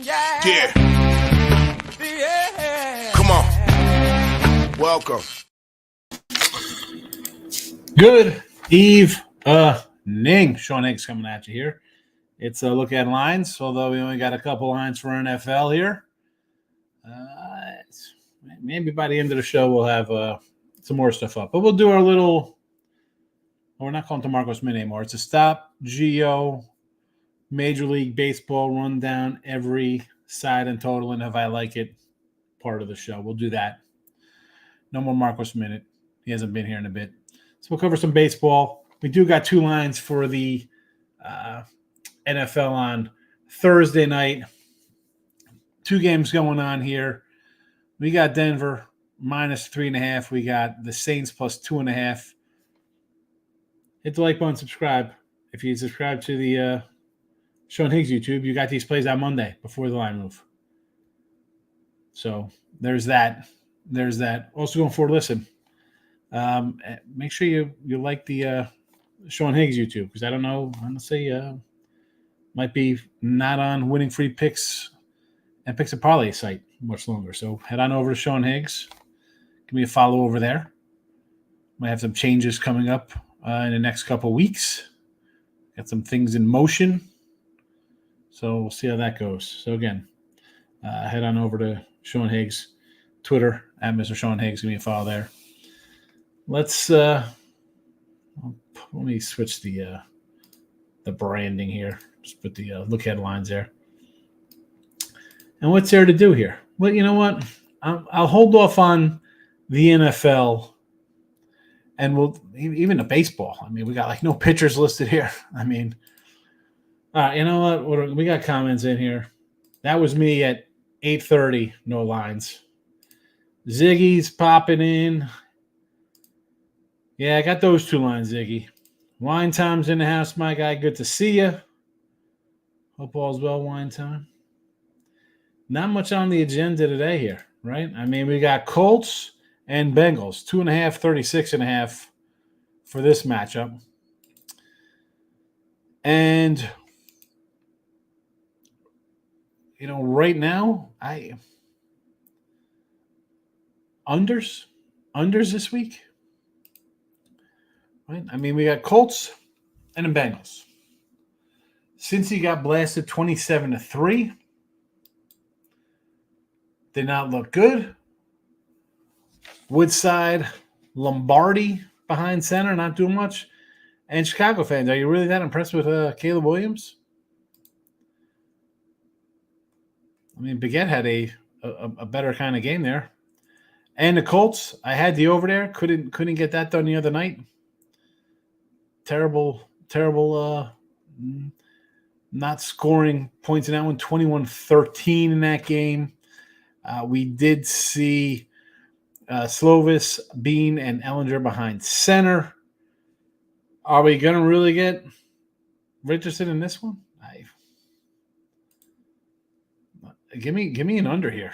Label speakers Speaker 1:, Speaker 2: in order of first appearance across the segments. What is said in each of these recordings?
Speaker 1: Yeah. Come on. Welcome.
Speaker 2: Good evening. Sean Higgs coming at you here. It's a look at lines, although we only got a couple lines for NFL here. Maybe by the end of the show we'll have some more stuff up. But we'll do our little – we're not calling it the Marcos Min anymore. It's a Stop Geo Major League Baseball rundown, every side and total, and if I like it, part of the show. We'll do that. No more Marcos Minute. He hasn't been here in a bit. So we'll cover some baseball. We do got two lines for the NFL on Thursday night. Two games going on here. We got Denver minus 3.5. We got the Saints plus 2.5. Hit the like button, subscribe. If you subscribe to the Sean Higgs YouTube, you got these plays on Monday before the line move. So there's that. There's that. Also going forward, listen. Make sure you like the Sean Higgs YouTube, because I don't know, honestly, might be not on Winning Free Picks and Picks and Parlay site much longer. So head on over to Sean Higgs. Give me a follow over there. Might have some changes coming up in the next couple weeks. Got some things in motion. So we'll see how that goes. So again, head on over to Sean Higgs, Twitter at Mr. Sean Higgs. Give me a follow there. Let's let me switch the branding here. Just put the look headlines there. And what's there to do here? Well, you know what? I'll hold off on the NFL, and we'll even the baseball. I mean, we got like no pitchers listed here. I mean, you know what? We got comments in here. That was me at 8:30. No lines. Ziggy's popping in. Yeah, I got those two lines, Ziggy. Wine Time's in the house, my guy. Good to see you. Hope all's well, Wine Time. Not much on the agenda today here, right? I mean, we got Colts and Bengals, 2.5, 36.5 for this matchup. And, you know, right now, unders this week. Right? I mean, we got Colts and the Bengals. Since he got blasted 27-3, did not look good. Woodside, Lombardi behind center, not doing much. And Chicago fans, are you really that impressed with Caleb Williams? I mean, Baguette had a better kind of game there. And the Colts, I had the over there. Couldn't get that done the other night. Terrible, not scoring points in that one. 21-13 in that game. We did see Slovis, Bean, and Ellinger behind center. Are we going to really get Richardson in this one? Give me an under here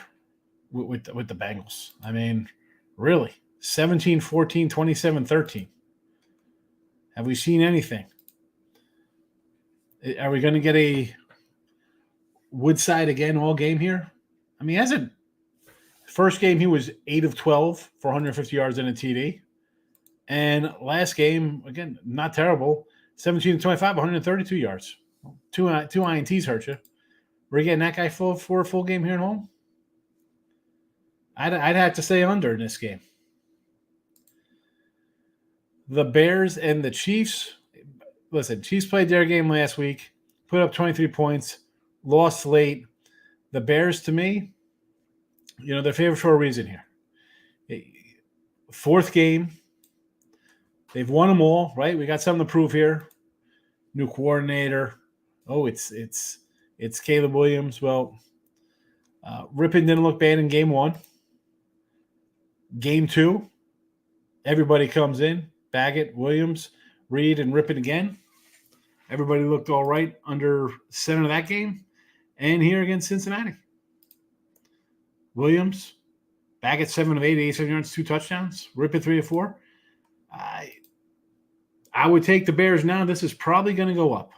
Speaker 2: with the Bengals. I mean, really, 17-14, 27-13. Have we seen anything? Are we going to get a Woodside again all game here? I mean, first game he was 8 of 12 for 150 yards and a TD. And last game, again, not terrible, 17-25, 132 yards. Two INTs hurt you. We're getting that guy for a full game here at home? I'd have to say under in this game. The Bears and the Chiefs. Listen, Chiefs played their game last week, put up 23 points, lost late. The Bears, to me, you know, they're favored for a reason here. Fourth game. They've won them all, right? We got something to prove here. New coordinator. Oh, it's Caleb Williams. Well, Rippon didn't look bad in game one. Game two, everybody comes in. Baggett, Williams, Reed, and Rippon again. Everybody looked all right under center of that game. And here against Cincinnati. Williams, Baggett 7 of 8, 87 yards, 2 touchdowns. Rippon 3 of 4. I would take the Bears now. This is probably going to go up.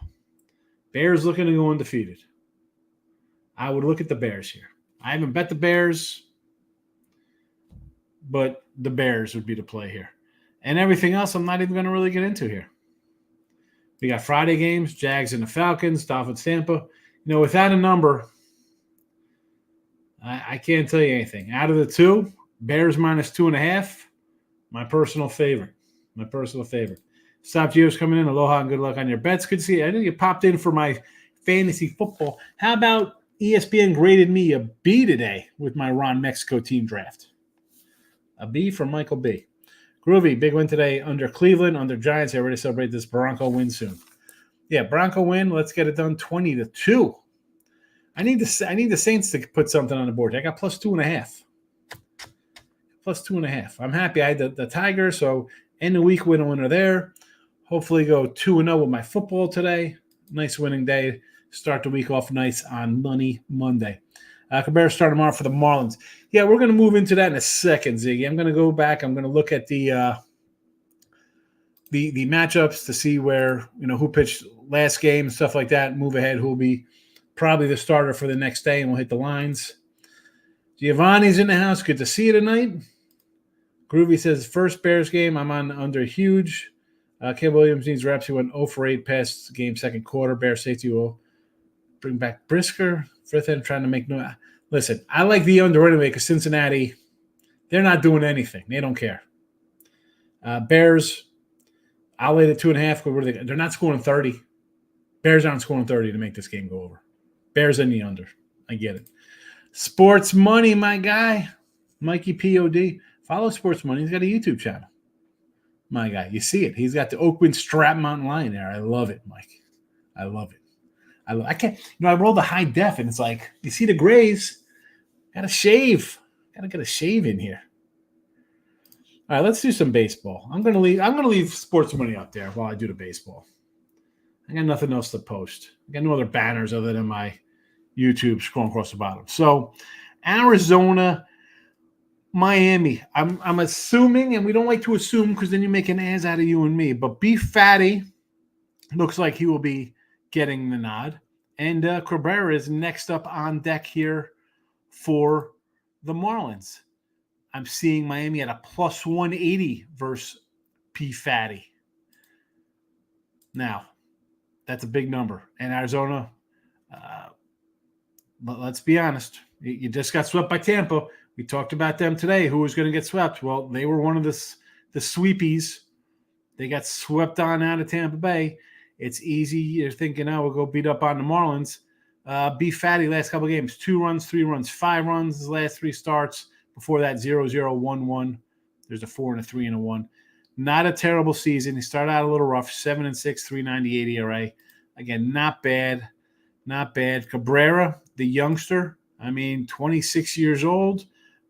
Speaker 2: Bears looking to go undefeated. I would look at the Bears here. I haven't bet the Bears, but the Bears would be the play here. And everything else I'm not even going to really get into here. We got Friday games, Jags and the Falcons, Dolphins, Tampa. Without a number, I can't tell you anything. Out of the two, Bears minus 2.5, my personal favorite. Stop Geo's coming in. Aloha and good luck on your bets. Good to see you. I know you popped in for my fantasy football. How about ESPN graded me a B today with my Ron Mexico team draft? A B from Michael B. Groovy, big win today under Cleveland, under Giants. I already celebrate this Bronco win soon. Yeah, Bronco win. Let's get it done 20-2. I need the Saints to put something on the board. I got plus 2.5. Plus 2.5. I'm happy. I had the Tigers, so end the week winner there. Hopefully go 2-0 with my football today. Nice winning day. Start the week off nice on Monday. Cabrera start tomorrow for the Marlins. Yeah, we're going to move into that in a second, Ziggy. I'm going to go back. I'm going to look at the matchups to see where, who pitched last game, stuff like that. Move ahead. Who will be probably the starter for the next day, and we'll hit the lines. Giovanni's in the house. Good to see you tonight. Groovy says, first Bears game, I'm on under huge. Kim Williams needs reps. He went 0 for 8 past game, second quarter. Bear safety will bring back Brisker. Fifth end trying to make no. Listen, I like the under anyway because Cincinnati, they're not doing anything. They don't care. Bears, I'll lay the 2.5. They're not scoring 30. Bears aren't scoring 30 to make this game go over. Bears in the under. I get it. Sports Money, my guy. Mikey P.O.D. Follow Sports Money. He's got a YouTube channel. My guy. You see it. He's got the Oakland Strap Mountain Lion there. I love it, Mike. I love it. I can't, I roll the high def, and it's like, you see the grays. Gotta shave. Gotta get a shave in here. All right, let's do some baseball. I'm gonna leave Sports Money up there while I do the baseball. I got nothing else to post. I got no other banners other than my YouTube scrolling across the bottom. So, Arizona, Miami. I'm assuming, and we don't like to assume because then you make an ass out of you and me. But Beef Fatty looks like he will be getting the nod. And Cabrera is next up on deck here for the Marlins. I'm seeing Miami at a plus 180 versus P. Fatty. Now, that's a big number. And Arizona, let's be honest. You just got swept by Tampa. We talked about them today. Who was going to get swept? Well, they were one of the sweepies. They got swept on out of Tampa Bay. It's easy. You're thinking, we'll go beat up on the Marlins. Be Fatty last couple of games. 2 runs, 3 runs, 5 runs his last 3 starts. Before that, 0-0, 1-1. There's a 4 and a 3 and a 1. Not a terrible season. He started out a little rough. 7-6, 3.98 ERA. Again, not bad. Not bad. Cabrera, the youngster, 26 years old,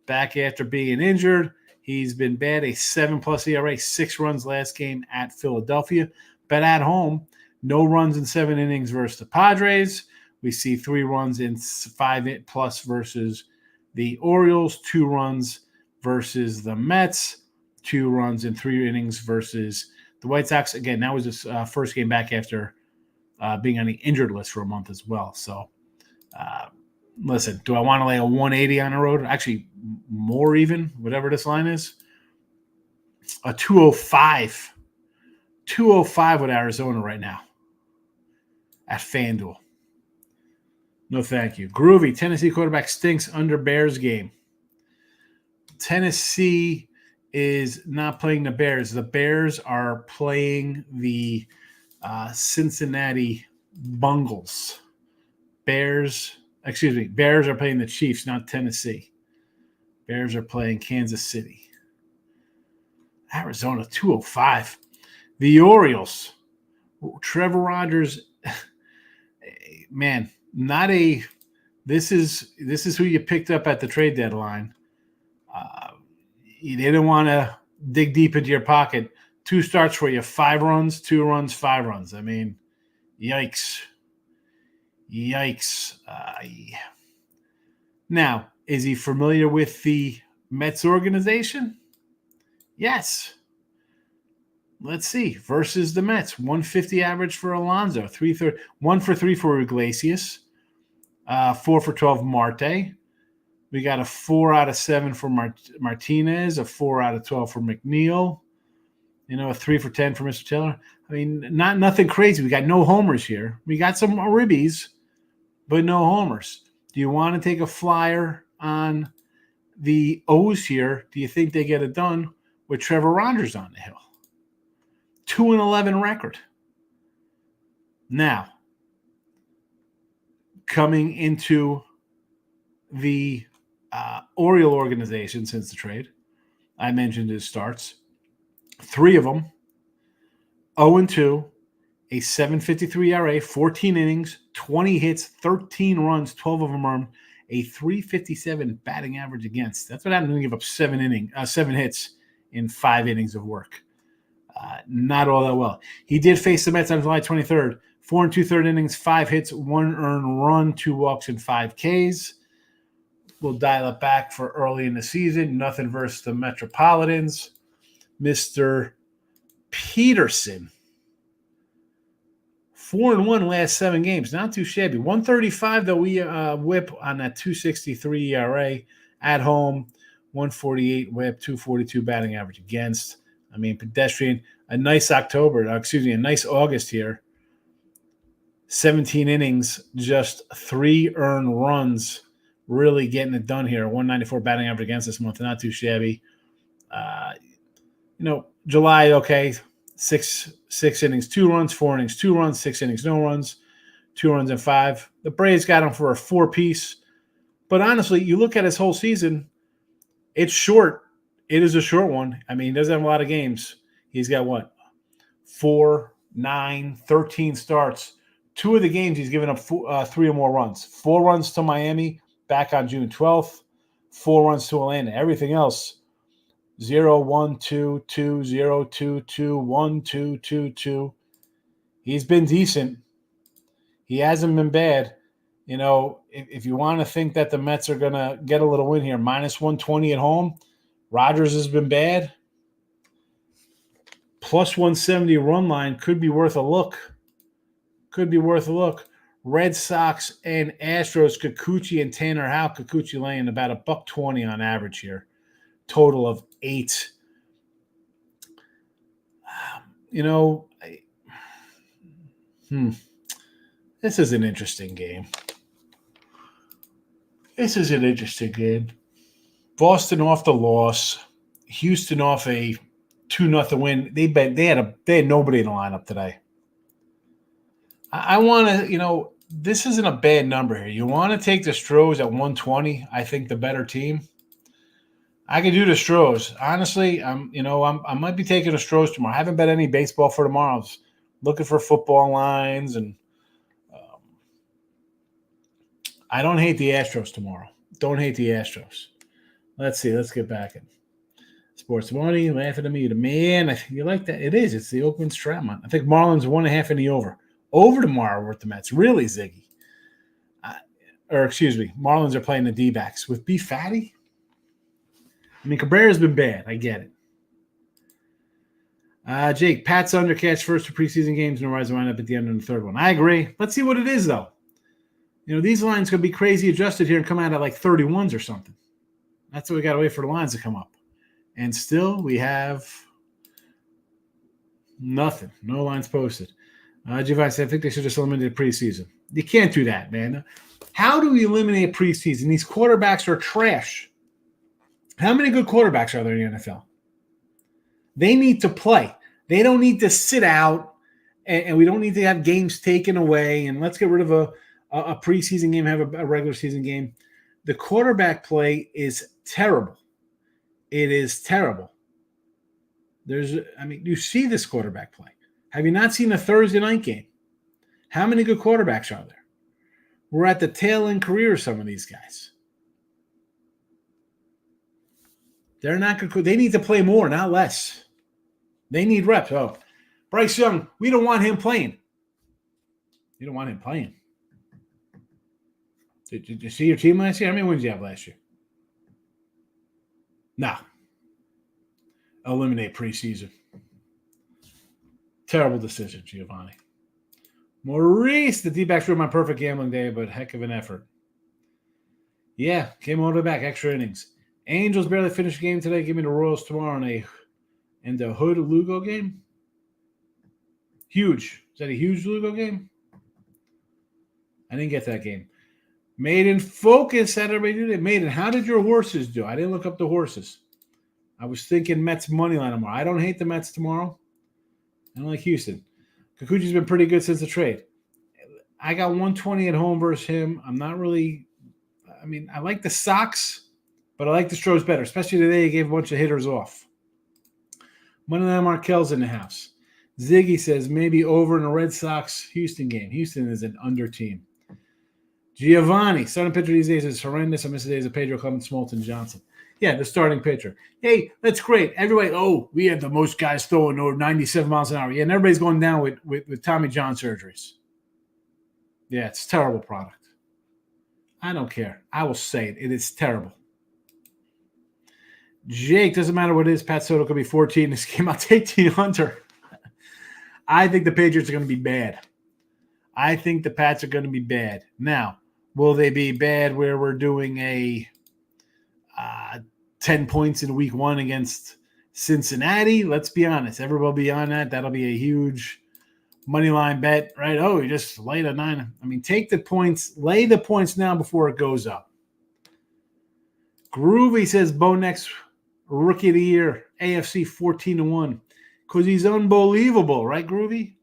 Speaker 2: back after being injured. He's been bad. A 7+ ERA, 6 runs last game at Philadelphia. But at home, no runs in 7 innings versus the Padres. We see 3 runs in 5+ versus the Orioles, 2 runs versus the Mets, 2 runs in 3 innings versus the White Sox. Again, that was his first game back after being on the injured list for a month as well. So, listen, do I want to lay a 180 on the road? Actually, more even, whatever this line is. A 205. 205 with Arizona right now at FanDuel. No, thank you. Groovy, Tennessee quarterback stinks under Bears game. Tennessee is not playing the Bears. The Bears are playing the Cincinnati Bungles. Bears are playing the Chiefs, not Tennessee. Bears are playing Kansas City. Arizona, 205. The Orioles, Trevor Rogers, man, not a. This is who you picked up at the trade deadline. You didn't want to dig deep into your pocket. 2 starts for you, 5 runs, 2 runs, 5 runs. Yikes. Now, is he familiar with the Mets organization? Yes. Let's see. Versus the Mets. 150 average for Alonso. 1 for 3 for Iglesias. 4 for 12 Marte. We got a 4 out of 7 for Martinez, a 4 out of 12 for McNeil. A 3 for 10 for Mr. Taylor. I mean, nothing crazy. We got no homers here. We got some ribbies, but no homers. Do you want to take a flyer on the O's here? Do you think they get it done with Trevor Rogers on the hill? 2-11 record. Now, coming into the Oriole organization since the trade, I mentioned his starts. 3 of them, 0-2, a 7.53 ERA, 14 innings, 20 hits, 13 runs, 12 of them earned, a 3.57 batting average against. That's what happened when you give up 7 hits in 5 innings of work. Not all that well. He did face the Mets on July 23rd. 4 2/3 innings, 5 hits, 1 earned run, 2 walks, and 5 Ks. We'll dial it back for early in the season. Nothing versus the Metropolitans. Mr. Peterson, 4-1 last 7 games. Not too shabby. 135, though, we whip on that 2.63 ERA at home. 148 whip, 242 batting average against. I mean, pedestrian. A nice a nice August here. 17 innings, just 3 earned runs. Really getting it done here. 194 batting average against this month. Not too shabby. July, okay. 6 innings, 2 runs, 4 innings, 2 runs, 6 innings, no runs, 2 runs and 5. The Braves got him for a 4-piece. But honestly, you look at his whole season, it's short. It is a short one. I mean, he doesn't have a lot of games. He's got what? 4, 9, 13 starts. 2 of the games he's given up 3 or more runs. 4 runs to Miami back on June 12th. 4 runs to Atlanta. Everything else, 0, 1, 2, 2, 0, 2, 2, 1, 2, 2, 2. He's been decent. He hasn't been bad. If you want to think that the Mets are going to get a little win here, minus 120 at home, Rogers has been bad. Plus 170 run line could be worth a look. Red Sox and Astros, Kikuchi and Tanner Houck. Kikuchi laying about $120 on average here. Total of 8. This is an interesting game. Boston off the loss. Houston off a 2-0 win. They had nobody in the lineup today. I want to, this isn't a bad number here. You want to take the Stros at 120. I think the better team. I can do the Stros. Honestly, I might be taking the Stros tomorrow. I haven't bet any baseball for tomorrow. I was looking for football lines, and I don't hate the Astros tomorrow. Don't hate the Astros. Let's see. Let's get back in. Sports money, laughing at me. Man, you like that? It is. It's the Oakland Stratmont. I think Marlins 1.5 in the over. Over tomorrow with the Mets. Really, Ziggy. Marlins are playing the D-backs. With B. Fatty? I mean, Cabrera's been bad. I get it. Jake, Pat's undercatch first 2 preseason games and Rise wind up at the end of the 3rd one. I agree. Let's see what it is, though. These lines could be crazy adjusted here and come out at like 31s or something. That's what we got to wait for the lines to come up. And still, we have nothing. No lines posted. Giovanni said, I think they should just eliminate preseason. You can't do that, man. How do we eliminate preseason? These quarterbacks are trash. How many good quarterbacks are there in the NFL? They need to play. They don't need to sit out, and we don't need to have games taken away, and let's get rid of a preseason game, have a regular season game. The quarterback play is terrible. It is terrible. You see this quarterback play. Have you not seen a Thursday night game? How many good quarterbacks are there? We're at the tail end career of some of these guys. They're not good. They need to play more, not less. They need reps. Oh, Bryce Young, we don't want him playing. You don't want him playing. Did you see your team last year? How many wins did you have last year? No. Eliminate preseason. Terrible decision, Giovanni. Maurice, the D-backs ruined my perfect gambling day, but heck of an effort. Yeah, came all the way back, extra innings. Angels barely finished the game today. Give me the Royals tomorrow in the Hood Lugo game. Huge. Is that a huge Lugo game? I didn't get that game. Maiden focus. How did everybody do that? Maiden, how did your horses do? I didn't look up the horses. I was thinking Mets money line tomorrow. I don't hate the Mets tomorrow. I don't like Houston. Kikuchi's been pretty good since the trade. I got 120 at home versus him. I'm not really – I mean, I like the Sox, but I like the Stros better, especially today he gave a bunch of hitters off. Moneyline Markel's in the house. Ziggy says maybe over in the Red Sox-Houston game. Houston is an under team. Giovanni, starting pitcher these days is horrendous. I miss the days of Pedro Clemens, Smoltz, Johnson. Yeah, the starting pitcher. Hey, that's great. Everybody, we have the most guys throwing over 97 miles an hour. Yeah, and everybody's going down with Tommy John surgeries. Yeah, it's a terrible product. I don't care. I will say it. It is terrible. Jake, doesn't matter what it is. Pat Soto could be 14 in this game. I'll take the under. I think the Patriots are going to be bad. I think the Pats are going to be bad. Now, will they be bad where we're doing a 10 points in week 1 against Cincinnati? Let's be honest. Everybody will be on that. That'll be a huge money line bet, right? Oh, you just laid a 9. I mean, take the points. Lay the points now before it goes up. Groovy says Bo Nix, rookie of the year, AFC 14-1. Because he's unbelievable, right, Groovy?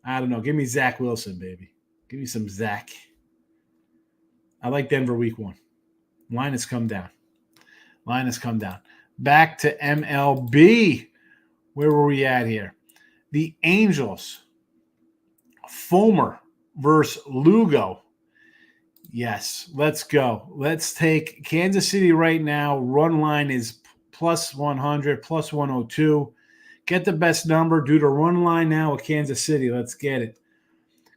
Speaker 2: I don't know. Give me Zach Wilson, baby. Give me some Zach. I like Denver week 1. Line has come down. Back to MLB. Where were we at here? The Angels. Fulmer versus Lugo. Yes, let's go. Let's take Kansas City right now. Run line is plus 100, plus 102. Get the best number. Do the run line now with Kansas City. Let's get it.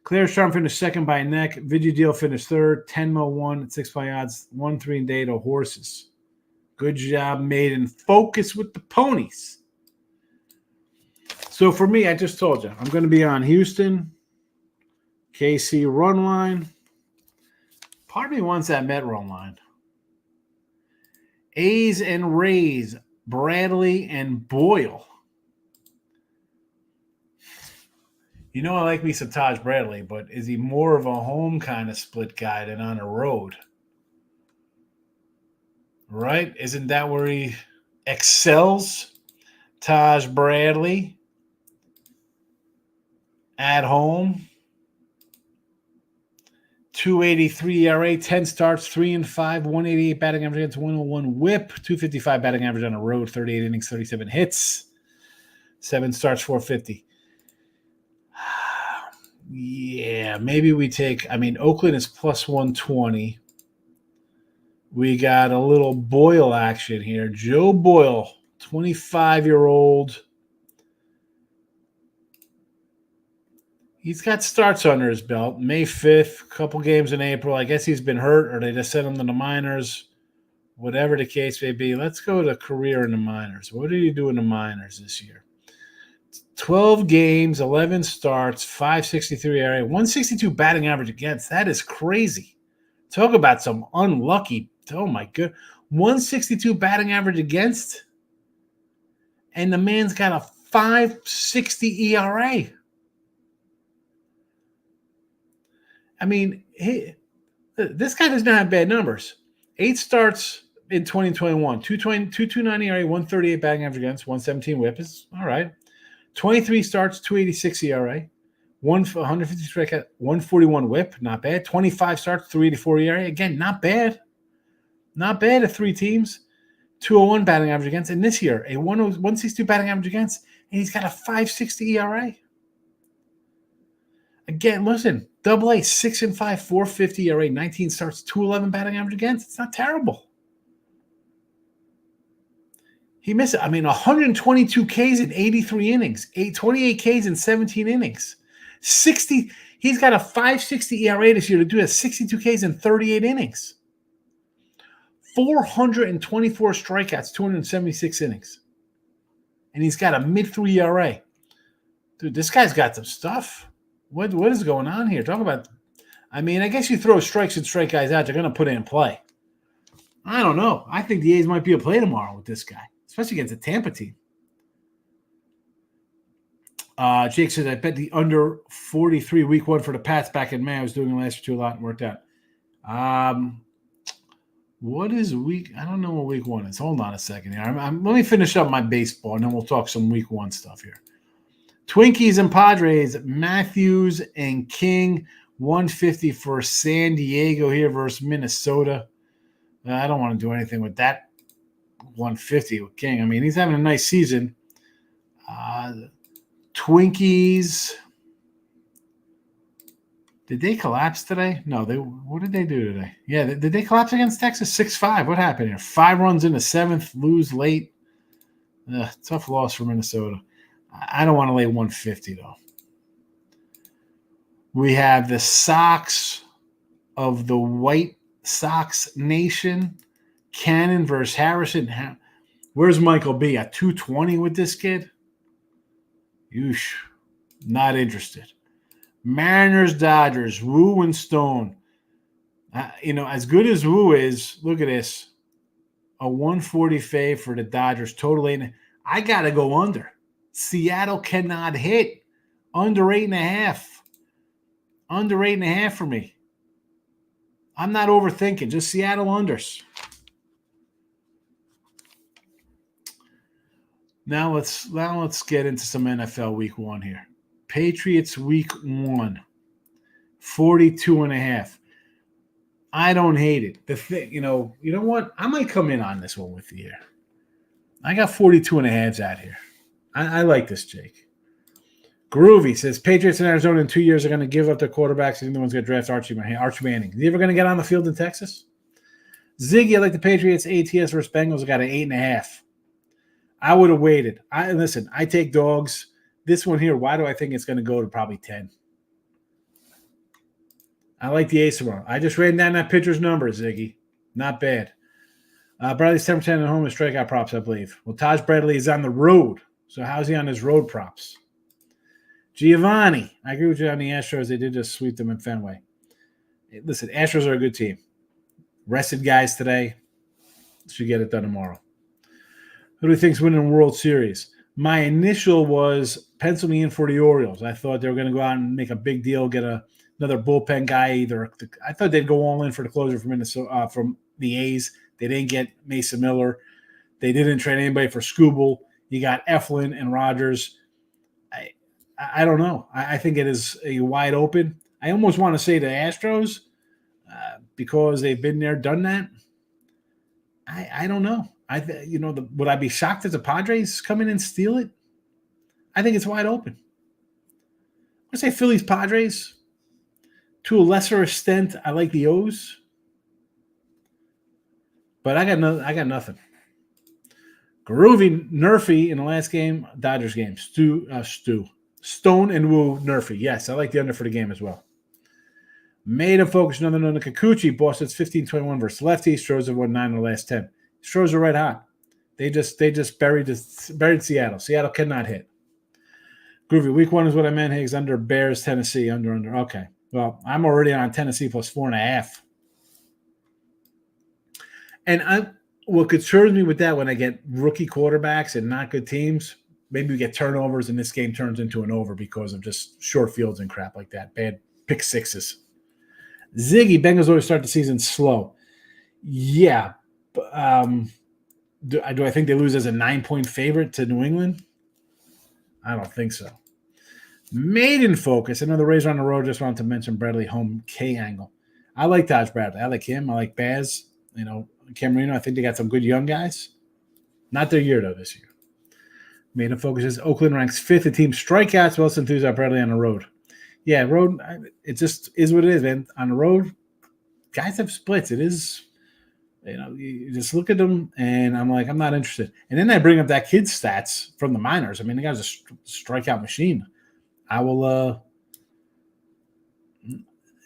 Speaker 2: Claire Strong finished second by neck. Vigideal finished third. Tenmo won at 6 by odds. 1-3 and Data horses. Good job, Maiden. Focus with the ponies. So for me, I just told you, I'm going to be on Houston, KC run line. Part of me wants that Met run line. A's and Rays, Bradley and Boyle. You know I like me some Taj Bradley, but is he more of a home kind of split guy than on the road? Right? Isn't that where he excels? Taj Bradley at home. 2.83 ERA, 10 starts, 3-5, 188 batting average against 101 whip, 255 batting average on the road, 38 innings, 37 hits, 7 starts, 450. Yeah, maybe we take – Oakland is plus 120. We got a little Boyle action here. Joe Boyle, 25-year-old. He's got starts under his belt. May 5th, a couple games in April. I guess he's been hurt or they just sent him to the minors. Whatever the case may be. Let's go to career in the minors. What did he do in the minors this year? 12 games, 11 starts, 5.63 ERA, 162 batting average against. That is crazy. Talk about some unlucky. Oh, my God. 162 batting average against. And the man's got a 5.60 ERA. This guy does not have bad numbers. 8 starts in 2021. 229 ERA, 138 batting average against, 117 whip is all right. 23 starts, 286 ERA, 150 strikeout, 141 whip, not bad. 25 starts, 384 ERA, again, not bad. Not bad at 3 teams. 201 batting average against, and this year, a 162 batting average against, and he's got a 5.60 ERA. Again, listen, AA, 6-5, 4.50 ERA, 19 starts, 211 batting average against. It's not terrible. He missed it. 122 Ks in 83 innings, 28 Ks in 17 innings. 60. He's got a 5.60 ERA this year to do that. 62 Ks in 38 innings. 424 strikeouts, 276 innings. And he's got a mid-3 ERA. Dude, this guy's got some stuff. What is going on here? Talk about, I guess you throw strikes and strike guys out, they're going to put it in play. I don't know. I think the A's might be a play tomorrow with this guy, especially against a Tampa team. Jake says, I bet the under 43 week one for the Pats back in May. I was doing the last two a lot and worked out. What is week? I don't know what week one is. Hold on a second here. Let me finish up my baseball, and then we'll talk some week one stuff here. Twinkies and Padres, Matthews and King, 150 for San Diego here versus Minnesota. I don't want to do anything with that 150 with King. I mean, he's having a nice season. Twinkies. Did they collapse today? No, what did they do today? Yeah, did they collapse against Texas? 6-5. What happened here? 5 runs in the 7th, lose late. Tough loss for Minnesota. I don't want to lay 150, though. We have the Sox of the White Sox Nation. Cannon versus Harrison. Where's Michael B? At 220 with this kid? Yeesh. Not interested. Mariners, Dodgers, Wu and Stone. As good as Wu is, look at this. A 140 fave for the Dodgers. Total 8. I got to go under. Seattle cannot hit. Under 8.5. Under 8.5 for me. I'm not overthinking. Just Seattle unders. Now let's get into some NFL week one here. Patriots week 1, 42.5. I don't hate it. The thing, you know what? I might come in on this one with you here. I got 42.5s out here. I like this, Jake. Groovy says Patriots in Arizona in 2 years are going to give up their quarterbacks and the one's going to draft Archie Manning. Is he ever going to get on the field in Texas? Ziggy, I like the Patriots. ATS versus Bengals. I got an 8.5. I would have waited. I take dogs. This one here, why do I think it's going to go to probably 10? I like the ace tomorrow. I just ran down that pitcher's number, Ziggy. Not bad. Bradley's 10% at home and strikeout props, I believe. Well, Taj Bradley is on the road. So how's he on his road props? Giovanni, I agree with you on the Astros. They did just sweep them in Fenway. Listen, Astros are a good team. Rested guys today. Should get it done tomorrow. Who do you think's winning the World Series? My initial was pencil me in for the Orioles. I thought they were going to go out and make a big deal, get another bullpen guy. I thought they'd go all in for the closer from Minnesota, from the A's. They didn't get Mason Miller. They didn't trade anybody for Skubal. You got Eflin and Rogers. I don't know. I think it is a wide open. I almost want to say the Astros because they've been there, done that. I don't know. Would I be shocked if the Padres come in and steal it? I think it's wide open. I say Phillies, Padres. To a lesser extent, I like the O's. But I got nothing. Groovy Nerfy in the last game, Dodgers game. Stone and Wu Nerfy. Yes, I like the under for the game as well. Made him focus another on the Kikuchi. Boston's 15-21 versus lefty. Stros have won 9 in the last 10. Stros are red hot. They just buried Seattle. Seattle cannot hit. Groovy. Week 1 is what I meant. Higgs under Bears, Tennessee. Under. Okay. Well, I'm already on Tennessee plus 4.5. And what concerns me with that when I get rookie quarterbacks and not good teams, maybe we get turnovers and this game turns into an over because of just short fields and crap like that. Bad pick sixes. Ziggy, Bengals always start the season slow. Yeah. Do I think they lose as a 9-point favorite to New England? I don't think so. Maiden focus. Another Rays on the road. Just wanted to mention Bradley home K angle. I like Taj Bradley. I like him. I like Baz. Camarino. I think they got some good young guys. Not their year, though, this year. Maiden focuses. Oakland ranks 5th in team strikeouts. Wilson enthused out Bradley on the road. Yeah, road, it just is what it is, man. On the road, guys have splits. It is, you just look at them, and I'm like, I'm not interested. And then I bring up that kid's stats from the minors. I mean, the guy's a strikeout machine. I will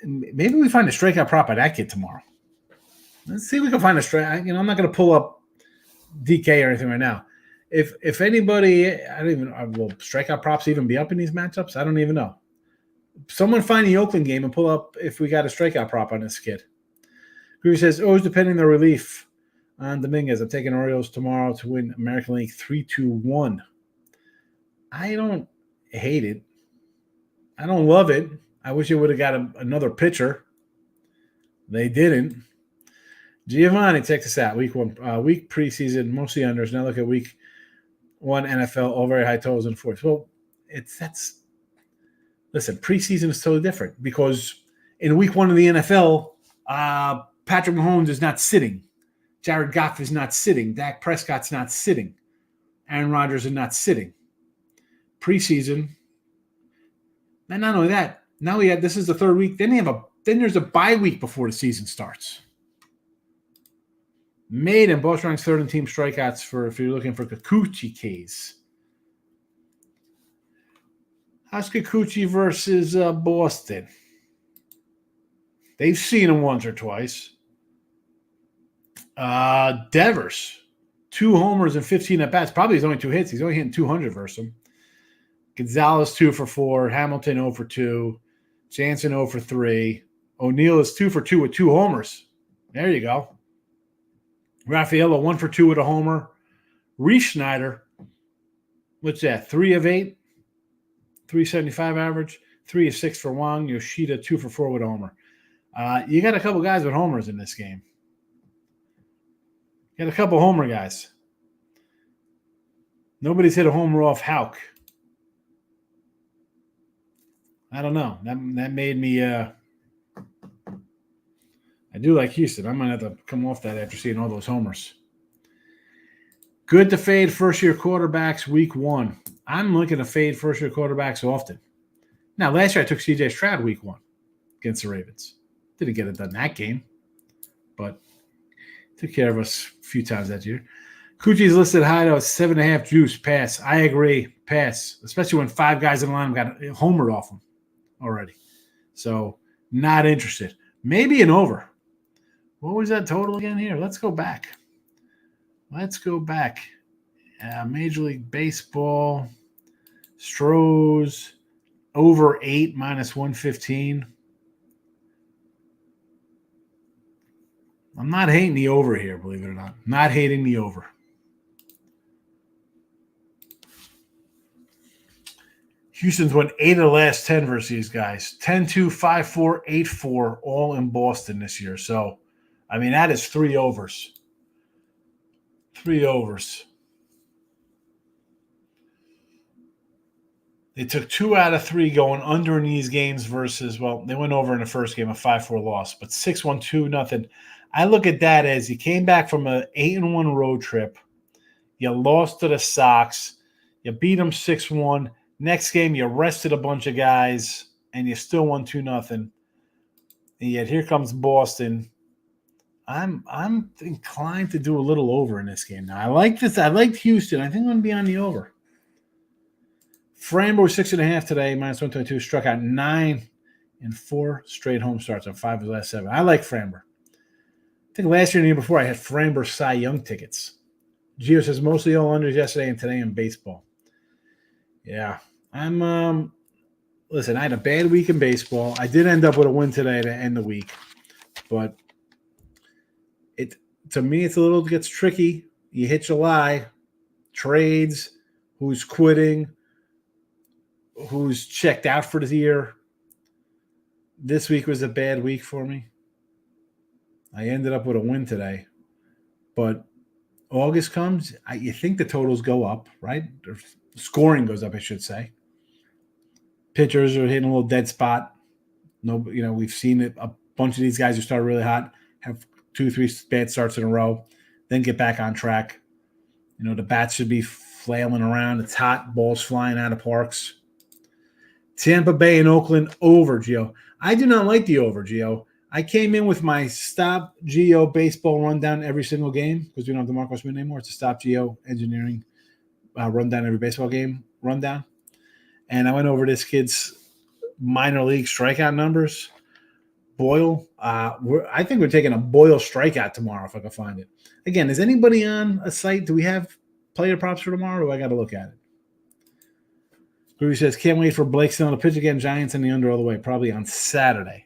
Speaker 2: maybe we find a strikeout prop by that kid tomorrow. Let's see if we can find a strike. I'm not going to pull up DK or anything right now. If anybody, I don't even, will strikeout props even be up in these matchups? I don't even know. Someone find the Oakland game and pull up if we got a strikeout prop on this kid. Groovy says, always depending on the relief. on Dominguez. I'm taking Orioles tomorrow to win American League 3-1. I don't hate it. I don't love it. I wish it would have got another pitcher. They didn't. Giovanni, check this out. Week 1, week preseason, mostly unders. Now look at week 1 NFL, all very high totals and fours. Well, listen, preseason is totally different because in week 1 of the NFL, Patrick Mahomes is not sitting. Jared Goff is not sitting. Dak Prescott's not sitting. Aaron Rodgers is not sitting. Preseason, and not only that, now this is the 3rd week. Then there's a bye week before the season starts. Maiden, Boss ranks 3rd in team strikeouts for if you're looking for Kikuchi case. How's Kikuchi versus Boston? They've seen him once or twice. Devers, 2 homers and 15 at-bats. Probably he's only 2 hits. He's only hitting 200 versus him. Gonzalez, 2 for 4. Hamilton, 0 for 2. Jansen, 0 for 3. O'Neill is 2 for 2 with 2 homers. There you go. Raffaello, 1 for 2 with a homer. Reese Schneider, what's that? 3 of 8. 375 average. 3 of 6 for Wong. Yoshida, 2 for 4 with a homer. You got a couple guys with homers in this game. You got a couple homer guys. Nobody's hit a homer off Houck. I don't know. That made me I do like Houston. I'm going to have to come off that after seeing all those homers. Good to fade first-year quarterbacks week 1. I'm looking to fade first-year quarterbacks often. Now, last year I took C.J. Stroud week 1 against the Ravens. Didn't get it done that game, but took care of us a few times that year. Cucci's listed high, though, 7.5 juice. Pass. I agree. Pass. Especially when 5 guys in the line got homered off him already. So, not interested. Maybe an over. What was that total again here? Let's go back. Major League Baseball. Strohs. Over 8 minus 115. I'm not hating the over here, believe it or not. Not hating the over. Houston's won 8 of the last 10 versus these guys. 10-2, 5-4, 8-4, all in Boston this year. So, I mean, that is 3 overs. 3 overs. They took 2 out of 3 going under in these games versus, well, they went over in the first game, a 5-4 loss, but 6-1, 2-0. I look at that as you came back from an 8-1 road trip. You lost to the Sox. You beat them 6-1. Next game, you rested a bunch of guys, and you still won 2-0. And yet here comes Boston. I'm inclined to do a little over in this game now. I like this. I liked Houston. I think I'm going to be on the over. Framber was 6.5 today, minus 122. Struck out 9 in 4 straight home starts on 5 of the last 7. I like Framber. I think last year and the year before I had Framber Cy Young tickets. Gio says mostly all unders yesterday and today in baseball. Yeah. Listen, I had a bad week in baseball. I did end up with a win today to end the week. But to me, it's gets tricky. You hit July, trades, who's quitting, who's checked out for the year. This week was a bad week for me. I ended up with a win today. But August comes, you think the totals go up, right? Or scoring goes up, I should say. Pitchers are hitting a little dead spot. We've seen it. A bunch of these guys who start really hot have 2-3 bad starts in a row, then get back on track. The bats should be flailing around. It's hot. Balls flying out of parks. Tampa Bay and Oakland over, Gio. I do not like the over, Gio. I came in with my Stop Geo baseball rundown every single game because we don't have the Marcos Wind anymore. It's a Stop Geo engineering rundown every baseball game rundown. And I went over this kid's minor league strikeout numbers. Boyle, I think we're taking a Boyle strikeout tomorrow if I can find it. Again, is anybody on a site? Do we have player props for tomorrow, or do I got to look at it? Groovy says, can't wait for Blake Snell to pitch again. Giants in the under all the way, probably on Saturday.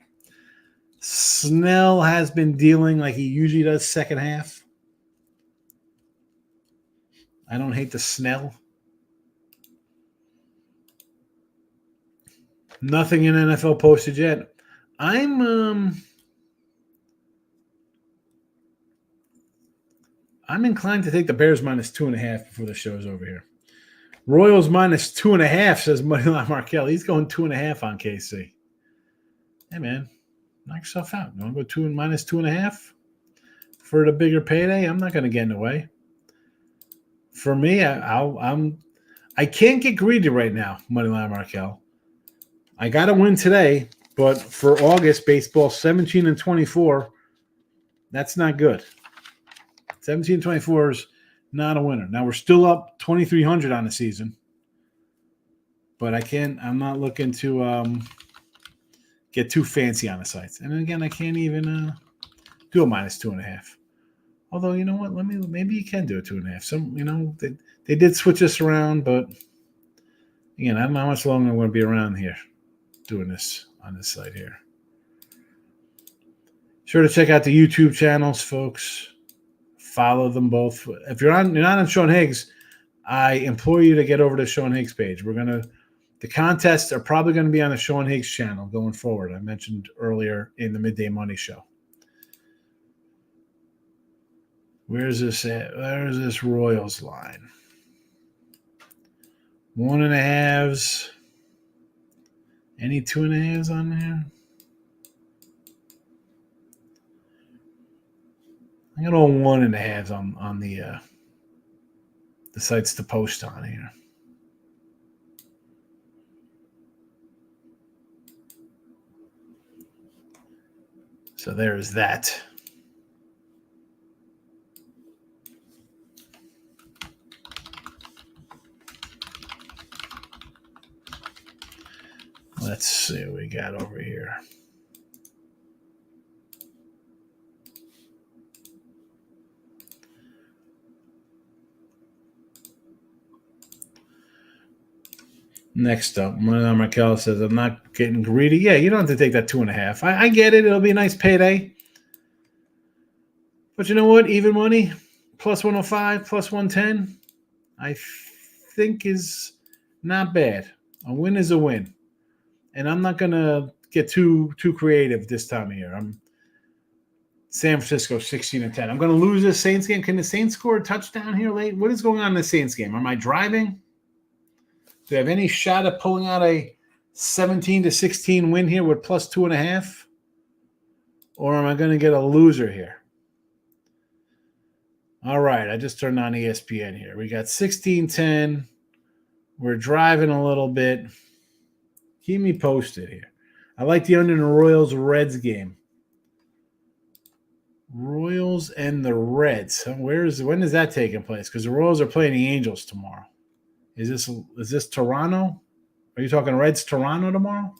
Speaker 2: Snell has been dealing like he usually does second half. I don't hate the Snell. Nothing in NFL posted yet. I'm inclined to take the Bears minus 2.5 before the show's over here. Royals minus 2.5, says Moneyline Markel. He's going 2.5 on KC. Hey man, knock yourself out. You want to go minus 2.5 for the bigger payday? I'm not going to get in the way. For me, I can't get greedy right now, Moneyline Markel. I got to win today, but for August baseball, 17-24, that's not good. 17-24 is not a winner. Now we're still up 2,300 on the season, but I'm not looking to get too fancy on the sites. And again, I can't even do a minus 2.5. Although, you know what? Maybe you can do a 2.5. They did switch this around, but again, I don't know how much longer I'm going to be around here doing this on this site here. Sure to check out the YouTube channels, folks. Follow them both. If you're not on Sean Higgs, I implore you to get over to Sean Higgs page. The contests are probably going to be on the Sean Higgs channel going forward. I mentioned earlier in the Midday Money Show. Where's this at? Where's this Royals line? 1.5s. Any 2.5s on there? I'm going to go 1.5s on the sites to post on here. So there's that. Let's see what we got over here. Next up, Markel says, I'm not getting greedy. Yeah, you don't have to take that 2.5. I get it. It'll be a nice payday. But you know what? Even money, plus 105, plus 110, I think is not bad. A win is a win. And I'm not going to get too creative this time of year. I'm San Francisco 16-10. I'm going to lose this Saints game. Can the Saints score a touchdown here late? What is going on in the Saints game? Am I driving? Do I have any shot at pulling out a 17-16 win here with plus 2.5? Or am I going to get a loser here? All right, I just turned on ESPN here. We got 16-10. We're driving a little bit. Keep me posted here. I like the under in the Royals-Reds game. Royals and the Reds. When is that taking place? Because the Royals are playing the Angels tomorrow. Is this Toronto? Are you talking Reds Toronto tomorrow?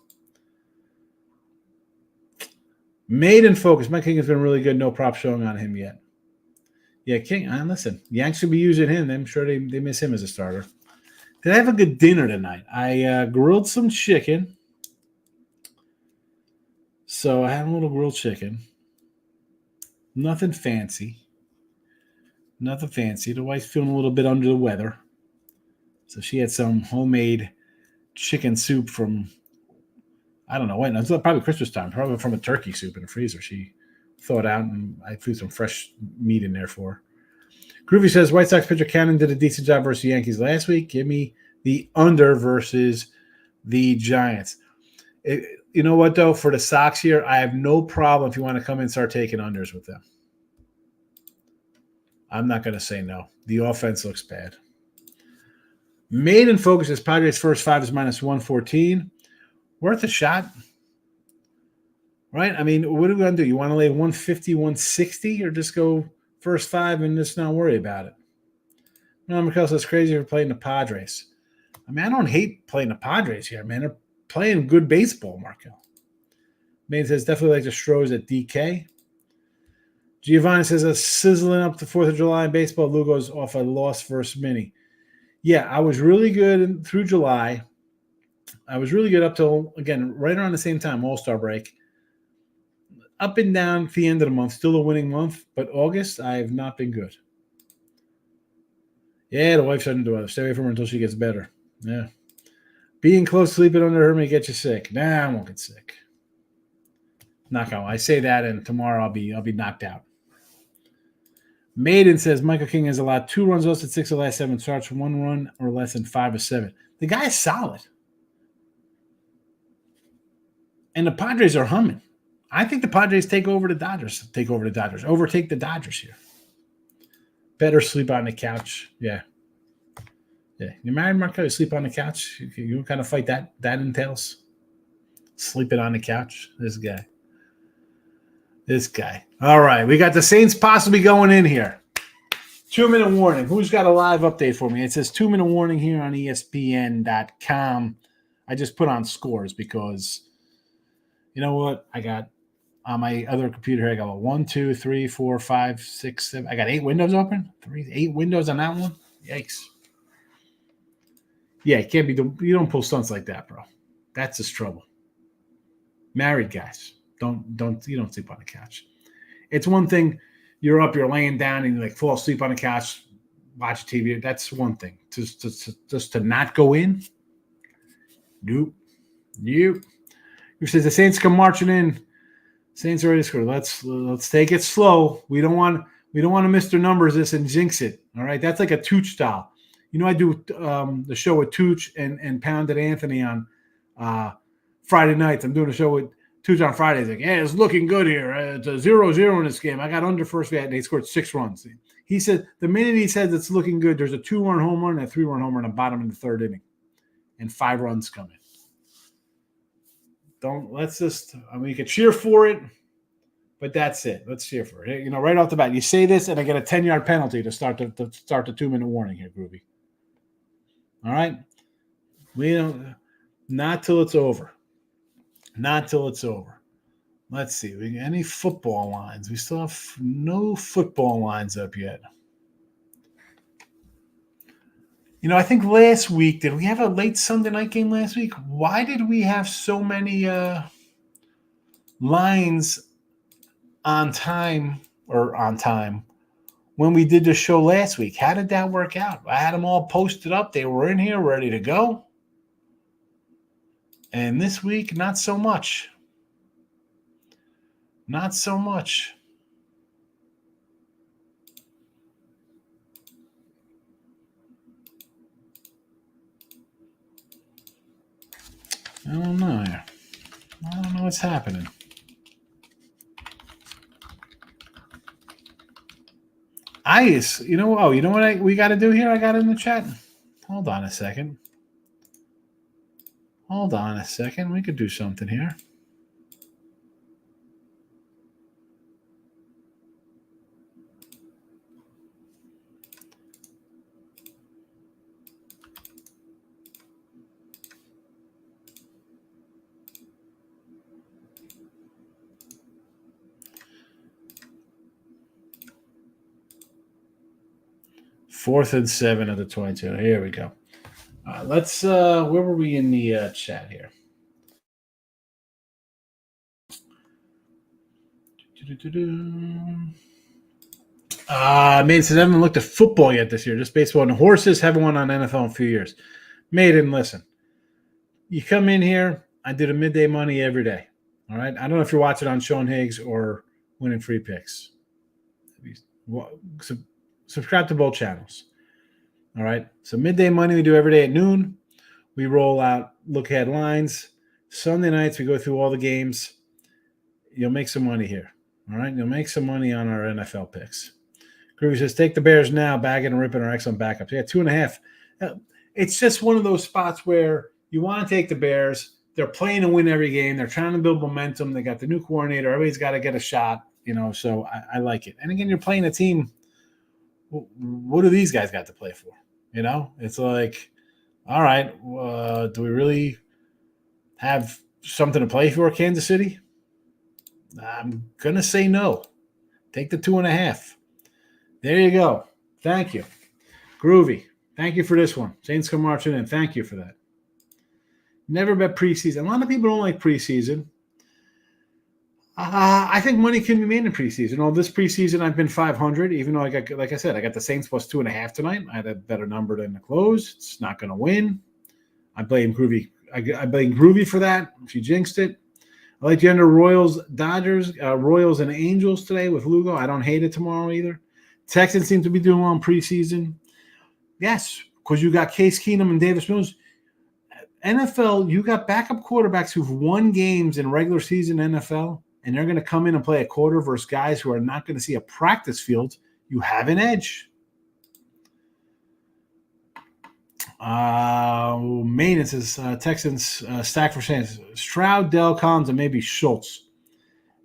Speaker 2: Made in focus. My King has been really good. No prop showing on him yet. Yeah, King. Listen, Yanks should be using him. I'm sure they miss him as a starter. Did I have a good dinner tonight? I grilled some chicken. So I had a little grilled chicken. Nothing fancy. The wife's feeling a little bit under the weather. So she had some homemade chicken soup from, I don't know when. It was probably Christmas time. Probably from a turkey soup in the freezer. She thawed out, and I threw some fresh meat in there for her. Groovy says, White Sox pitcher Cannon did a decent job versus the Yankees last week. Give me the under versus the Giants. You know what, though? For the Sox here, I have no problem if you want to come in and start taking unders with them. I'm not going to say no. The offense looks bad. Made in focus is Padres' first 5 is minus 114. Worth a shot. Right? I mean, what are we going to do? You want to lay 150, 160, or just go first 5 and just not worry about it? No, Michael says crazy for playing the Padres. I mean, I don't hate playing the Padres here, man. They're playing good baseball, Markel. Maine says definitely like the Stros at DK. Giovanni says sizzling up the 4th of July in baseball. Lugo's off a loss versus Mini. Yeah, I was really good through July. I was really good up till, again, right around the same time, All-Star break. Up and down at the end of the month, still a winning month, but August, I have not been good. Yeah, the wife shouldn't do it. Stay away from her until she gets better. Yeah. Being close, sleeping under her may get you sick. Nah, I won't get sick. Knock on. I say that, and tomorrow I'll be knocked out. Maiden says Michael King has allowed 2 runs less than 6 of the last 7 starts, 1 run or less than 5 of 7. The guy's solid. And the Padres are humming. I think the Padres overtake the Dodgers here. Better sleep on the couch. Yeah. Yeah. You married, Marco? You sleep on the couch? You know what kind of fight that entails? Sleeping on the couch? This guy. All right. We got the Saints possibly going in here. 2-minute warning. Who's got a live update for me? It says 2-minute warning here on ESPN.com. I just put on scores because you know what? I got on my other computer here, I got 1, 2, 3, 4, 5, 6, 7. I got 8 windows open. 8 windows on that one. Yikes. Yeah, it can't be. You don't pull stunts like that, bro. That's just trouble. Married guys, you don't sleep on the couch. It's one thing. You're up, you're laying down, and you like fall asleep on the couch, watch TV. That's one thing. Just to not go in. Nope. You says the Saints come marching in. Saints are ready to score. Let's take it slow. We don't want to Mr. Numbers this and jinx it. All right, that's like a Tooch style. You know, I do the show with Tooch and Pounded Anthony on Friday nights. I'm doing a show with Tooch on Fridays. Like, yeah, it's looking good here. It's a 0-0 in this game. I got under first bat, and they scored 6 runs. He said the minute he says it's looking good, there's a 2-run home run and a 3-run home run in the bottom of the 3rd inning, and 5 runs come in. You can cheer for it, but that's it. Let's cheer for it. You know, right off the bat, you say this, and I get a 10-yard penalty to start the 2-minute warning here, Groovy. All right? Not till it's over. Not till it's over. Let's see. Any football lines? We still have no football lines up yet. You know, I think last week, did we have a late Sunday night game last week? Why did we have so many lines on time when we did the show last week? How did that work out? I had them all posted up. They were in here ready to go. And this week, not so much. Not so much. I don't know here. I don't know what's happening. You know what we got to do here? I got it in the chat. Hold on a second. We could do something here. Fourth and 7 of the 22. Here we go. Let's. Where were we in the chat here? Maiden says I haven't looked at football yet this year. Just baseball and horses. Haven't won on NFL in a few years. Maiden, listen. You come in here. I did a midday money every day. All right. I don't know if you're watching on Sean Higgs or Winning Free Picks. Subscribe to both channels. All right. So midday money we do every day at noon. We roll out look ahead lines. Sunday nights we go through all the games. You'll make some money here. All right. You'll make some money on our NFL picks. Groovy says take the Bears now. Bagging and ripping our excellent backups. Yeah, 2.5. It's just one of those spots where you want to take the Bears. They're playing to win every game. They're trying to build momentum. They got the new coordinator. Everybody's got to get a shot. You know, so I like it. And again, you're playing a team. What do these guys got to play for? You know, it's like, all right, do we really have something to play for, Kansas City? I'm going to say no. Take the 2.5. There you go. Thank you. Groovy. Thank you for this one. Saints come marching in. Thank you for that. Never bet preseason. A lot of people don't like preseason. I think money can be made in preseason. All this preseason, I've been 500. Even though I got, like I said, I got the Saints plus 2.5 tonight. I had a better number than the close. It's not going to win. I blame Groovy. I blame Groovy for that. She jinxed it. I like the under Royals, Dodgers, Royals, and Angels today with Lugo. I don't hate it tomorrow either. Texans seem to be doing well in preseason. Yes, because you got Case Keenum and Davis Mills. NFL, you got backup quarterbacks who've won games in regular season NFL, and they're going to come in and play a quarter versus guys who are not going to see a practice field. You have an edge. Maintenance is Texans stack for Saints. Stroud, Dell, Collins, and maybe Schultz.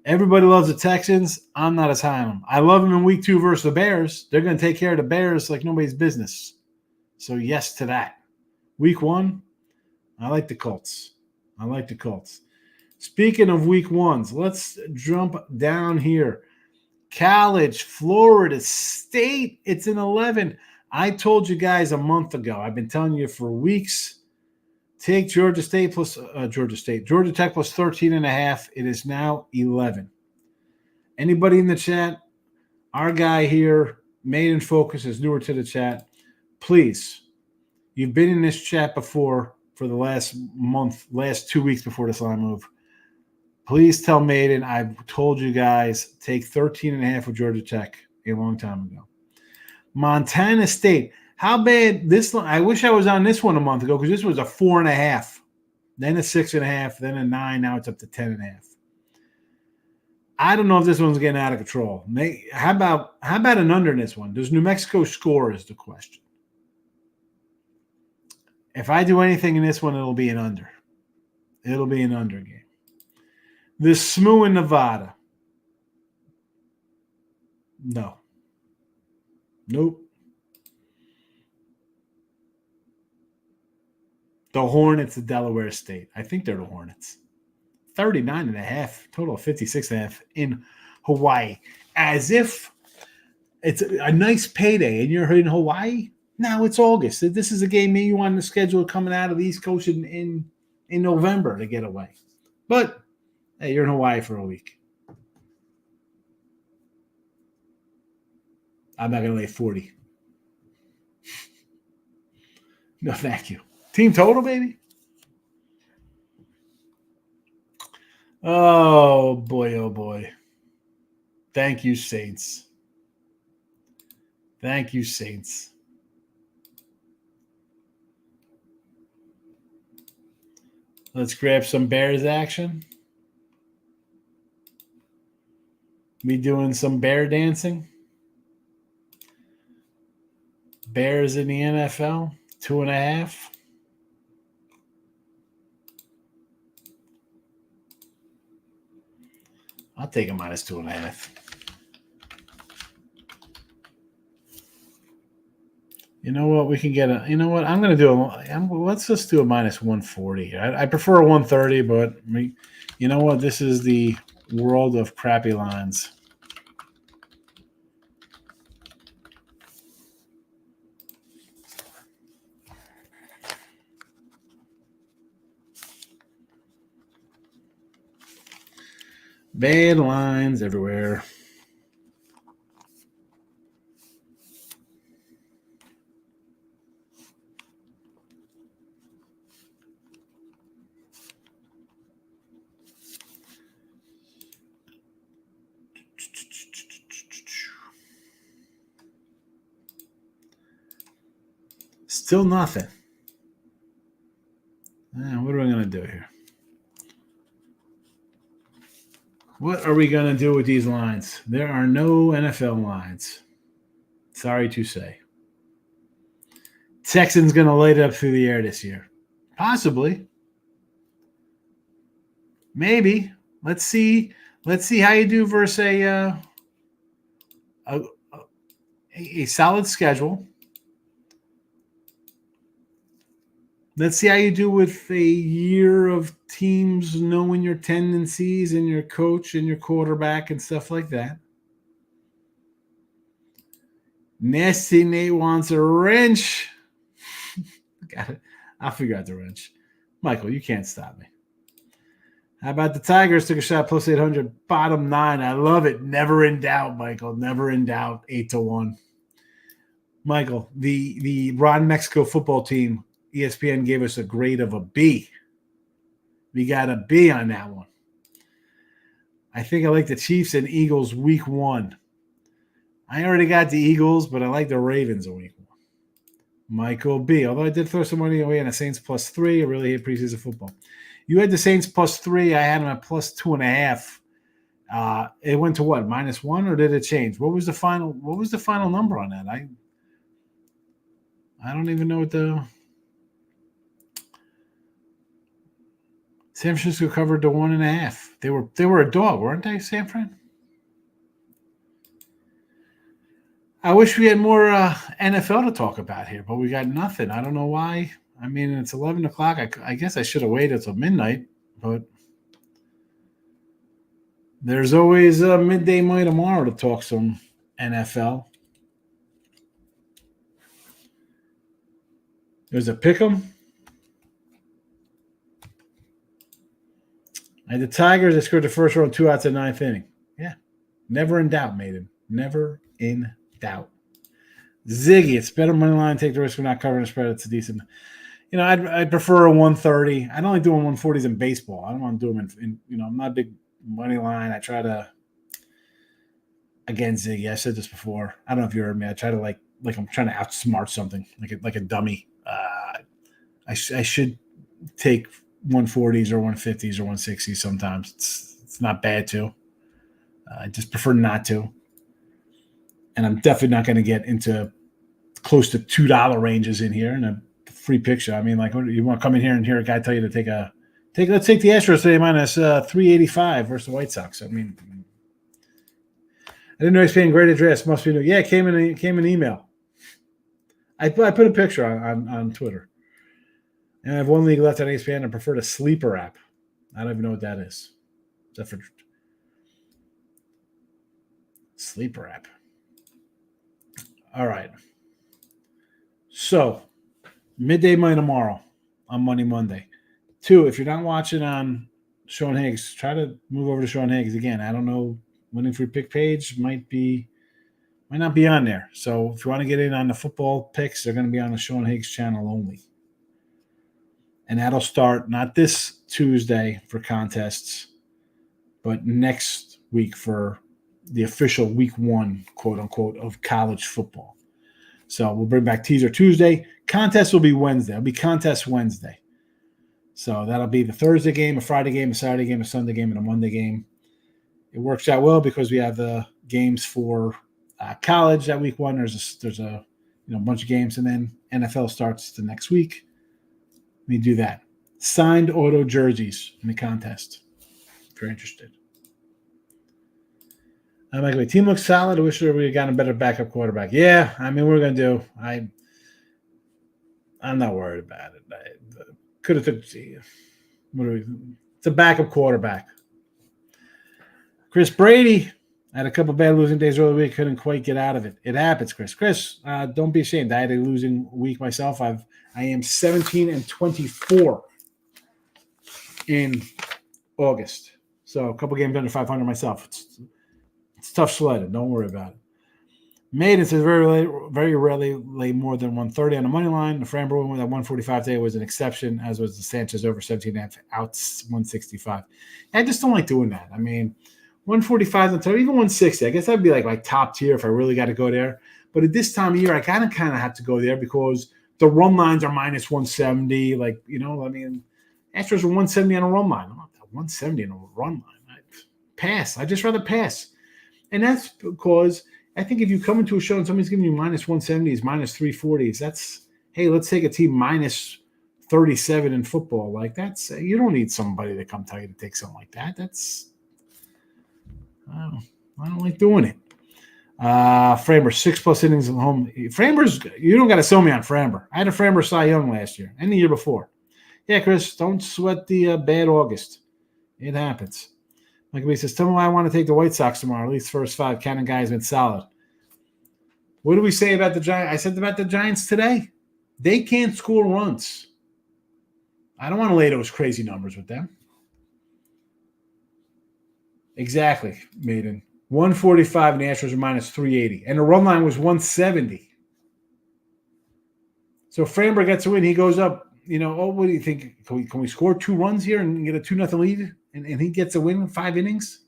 Speaker 2: Everybody loves the Texans. I'm not as high on them. I love them in week 2 versus the Bears. They're going to take care of the Bears like nobody's business. So yes to that. Week 1, I like the Colts. Speaking of week 1s, let's jump down here. College, Florida State. It's an 11. I told you guys a month ago. I've been telling you for weeks. Take Georgia Tech plus 13.5. It is now 11. Anybody in the chat? Our guy here, Made in Focus, is newer to the chat. Please, you've been in this chat before for the last 2 weeks before this line move. Please tell Maiden I've told you guys take 13.5 with Georgia Tech a long time ago. Montana State. How bad this line? I wish I was on this one a month ago because this was a 4.5, then a 6.5, then a 9. Now it's up to 10.5. I don't know if this one's getting out of control. How about an under in this one? Does New Mexico score is the question. If I do anything in this one, it'll be an under. It'll be an under game. The SMU in Nevada. No. Nope. The Hornets of Delaware State. I think they're the Hornets. 39.5, total of 56.5 in Hawaii. As if it's a nice payday and you're in Hawaii. No, it's August. This is a game you want to schedule coming out of the East Coast in November to get away. But, hey, you're in Hawaii for a week. I'm not going to lay 40. No, thank you. Team total, baby? Oh, boy, oh, boy. Thank you, Saints. Thank you, Saints. Let's grab some Bears action. Me doing some bear dancing. Bears in the NFL, 2.5. I'll take a minus 2.5. You know what? We can get a. You know what? I'm going to do let's just do a minus 140. I prefer a 130, but you know what? This is the world of crappy lines. Bad lines everywhere. Still nothing. What are we going to do here? What are we going to do with these lines? There are no NFL lines. Sorry to say. Texans going to light it up through the air this year. Possibly. Maybe. Let's see how you do versus a solid schedule. Let's see how you do with a year of teams knowing your tendencies and your coach and your quarterback and stuff like that. Nasty Nate wants a wrench. Got it. I'll figure out the wrench. Michael, you can't stop me. How about the Tigers took a shot plus 800, bottom 9. I love it. Never in doubt, Michael. Never in doubt. 8-1. Michael, the Ron Mexico football team, ESPN gave us a grade of a B. We got a B on that one. I think I like the Chiefs and Eagles week 1. I already got the Eagles, but I like the Ravens in week 1. Michael B. Although I did throw some money away on the Saints plus 3. I really hate preseason football. You had the Saints plus 3. I had them at plus 2.5. It went to what, -1, or did it change? What was the final number on that? I don't even know what the San Francisco covered to 1.5. They were a dog, weren't they, San Fran? I wish we had more NFL to talk about here, but we got nothing. I don't know why. I mean, it's 11 o'clock. I guess I should have waited until midnight, but there's always a midday money tomorrow to talk some NFL. There's a pick'em. And the Tigers, they scored the first run, 2 outs in 9th inning. Yeah. Never in doubt, Maiden. Never in doubt. Ziggy, it's better money line. Take the risk of not covering the spread. It's a decent. I'd prefer a 130. I don't like doing 140s in baseball. I don't want to do them in I'm not a big money line. I try to, again, Ziggy, I said this before. I don't know if you heard me. I try to like I'm trying to outsmart something, like a dummy. I should take 140s or 150s or 160s sometimes. It's not bad too. I just prefer not to. And I'm definitely not going to get into close to $2 ranges in here in a free picture. I mean, like, you want to come in here and hear a guy tell you to let's take the Astros today minus 385 versus the White Sox. I mean, I didn't know he's paying great address. Must be new. Yeah, it came in email. I put a picture on Twitter. And I have one league left on ESPN. I prefer the sleeper app. I don't even know what that is. Is that for sleeper app? All right. So, midday money tomorrow on Money Monday. 2, if you're not watching on Sean Higgs, try to move over to Sean Higgs. Again, I don't know, winning free pick page might not be on there. So if you want to get in on the football picks, they're going to be on the Sean Higgs channel only. And that'll start not this Tuesday for contests, but next week for the official week 1, quote unquote, of college football. So we'll bring back teaser Tuesday. Contest will be Wednesday. It'll be contest Wednesday. So that'll be the Thursday game, a Friday game, a Saturday game, a Sunday game, and a Monday game. It works out well because we have the games for college that week 1. There's a bunch of games, and then NFL starts the next week. We do that. Signed auto jerseys in the contest, if you're interested. I'm like, my team looks solid. I wish we had gotten a better backup quarterback. Yeah, I mean, we're going to do. I'm not worried about it. Could have took. It's a backup quarterback. Chris Brady had a couple bad losing days earlier week. Couldn't quite get out of it. It happens, Chris. Chris, don't be ashamed. I had a losing week myself. I am 17-24 in August. So a couple games under 500 myself. It's tough sledding. Don't worry about it. Maiden says very rarely lay more than 130 on the money line. The Framber one at 145 today was an exception, as was the Sanchez over 17.5 outs 165. I just don't like doing that. I mean, 145 until even 160. I guess that'd be like my top tier if I really got to go there. But at this time of year, I kind of have to go there because the run lines are minus 170. Like, I mean, Astros are 170 on a run line. I'm not 170 on a run line. I'd just rather pass. And that's because I think if you come into a show and somebody's giving you minus 170s, minus 340s, that's, hey, let's take a team minus 37 in football. Like, that's, you don't need somebody to come tell you to take something like that. I don't like doing it. Framber, 6+ innings at home. Framber's, you don't got to sell me on Framber. I had a Framber Cy Young last year and the year before. Yeah, Chris, don't sweat the bad August. It happens. Like he says, tell me why I want to take the White Sox tomorrow. At least first 5. Cannon guy has been solid. What do we say about the Giants? I said about the Giants today. They can't score runs. I don't want to lay those crazy numbers with them. Exactly, Maiden. 145 and the Astros are minus 380. And the run line was 170. So Framber gets a win. He goes up. What do you think? Can we score 2 runs here and get a 2-0 lead? And he gets a win in 5 innings?